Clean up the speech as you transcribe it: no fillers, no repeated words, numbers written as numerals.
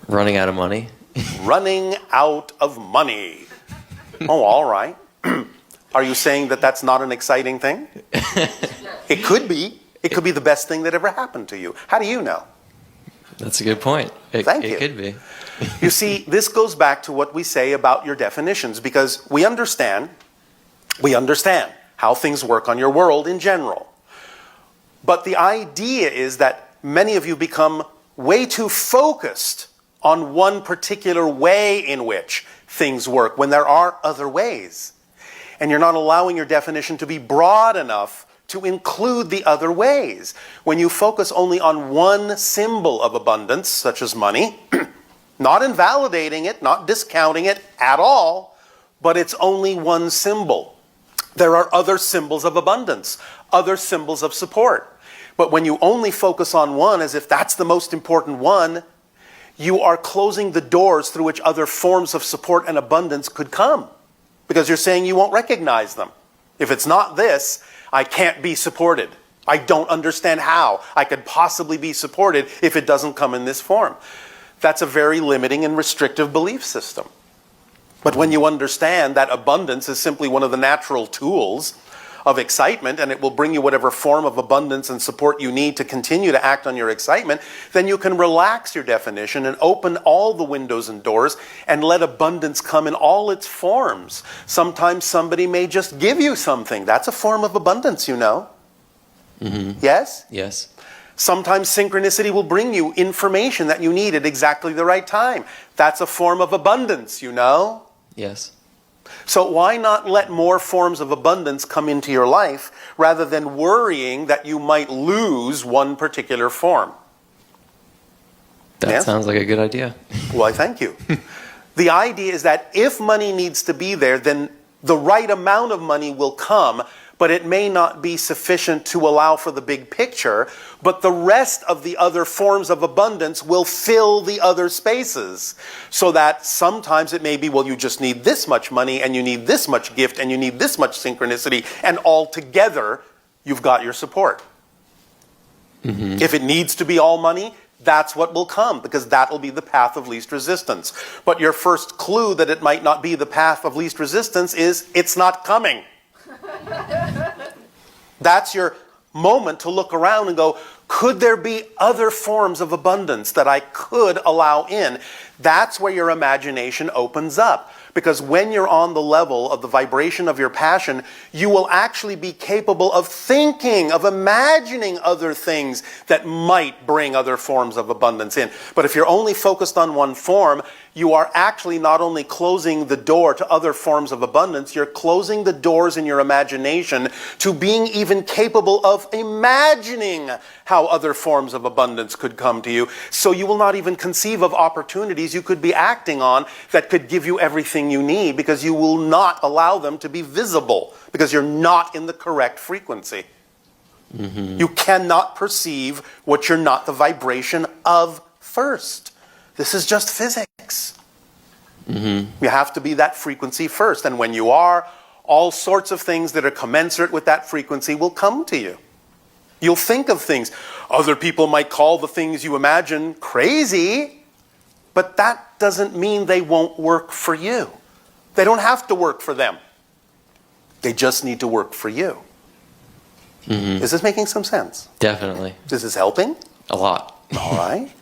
Running out of money. Running out of money. Oh, all right. Are you saying that that's not an exciting thing? It could be. It could be the best thing that ever happened to you. How do you know? That's a good point. Thank you. It could be. You see, this goes back to what we say about your definitions, because we understand how things work on your world in general. But the idea is that many of you become way too focused on one particular way in which things work when there are other ways. And you're not allowing your definition to be broad enough to include the other ways. When you focus only on one symbol of abundance, such as money, not invalidating it, not discounting it at all, but it's only one symbol. There are other symbols of abundance, other symbols of support. But when you only focus on one as if that's the most important one, you are closing the doors through which other forms of support and abundance could come. Because you're saying you won't recognize them. If it's not this, I can't be supported. I don't understand how I could possibly be supported if it doesn't come in this form. That's a very limiting and restrictive belief system. But when you understand that abundance is simply one of the natural tools of excitement, and it will bring you whatever form of abundance and support you need to continue to act on your excitement, then you can relax your definition and open all the windows and doors and let abundance come in all its forms. Sometimes somebody may just give you something. That's a form of abundance, you know. Mm-hmm. Yes? Yes. Sometimes synchronicity will bring you information that you need at exactly the right time. That's a form of abundance, you know. Yes. So why not let more forms of abundance come into your life rather than worrying that you might lose one particular form? That sounds like a good idea. Why, thank you. The idea is that if money needs to be there, then the right amount of money will come, but it may not be sufficient to allow for the big picture, but the rest of the other forms of abundance will fill the other spaces. So that sometimes it may be, well, you just need this much money, and you need this much gift, and you need this much synchronicity, and all together, you've got your support. Mm-hmm. If it needs to be all money, that's what will come, because that will be the path of least resistance. But your first clue that it might not be the path of least resistance is, it's not coming. That's your moment to look around and go, could there be other forms of abundance that I could allow in? That's where your imagination opens up. Because when you're on the level of the vibration of your passion, you will actually be capable of thinking, of imagining other things that might bring other forms of abundance in. But if you're only focused on one form, you are actually not only closing the door to other forms of abundance, you're closing the doors in your imagination to being even capable of imagining how other forms of abundance could come to you. So you will not even conceive of opportunities you could be acting on that could give you everything you need, because you will not allow them to be visible, because you're not in the correct frequency. Mm-hmm. You cannot perceive what you're not the vibration of first. This is just physics. Mm-hmm. You have to be that frequency first. And when you are, all sorts of things that are commensurate with that frequency will come to you. You'll think of things. Other people might call the things you imagine crazy, but that doesn't mean they won't work for you. They don't have to work for them. They just need to work for you. Mm-hmm. Is this making some sense? Definitely. Is this helping? A lot. All right.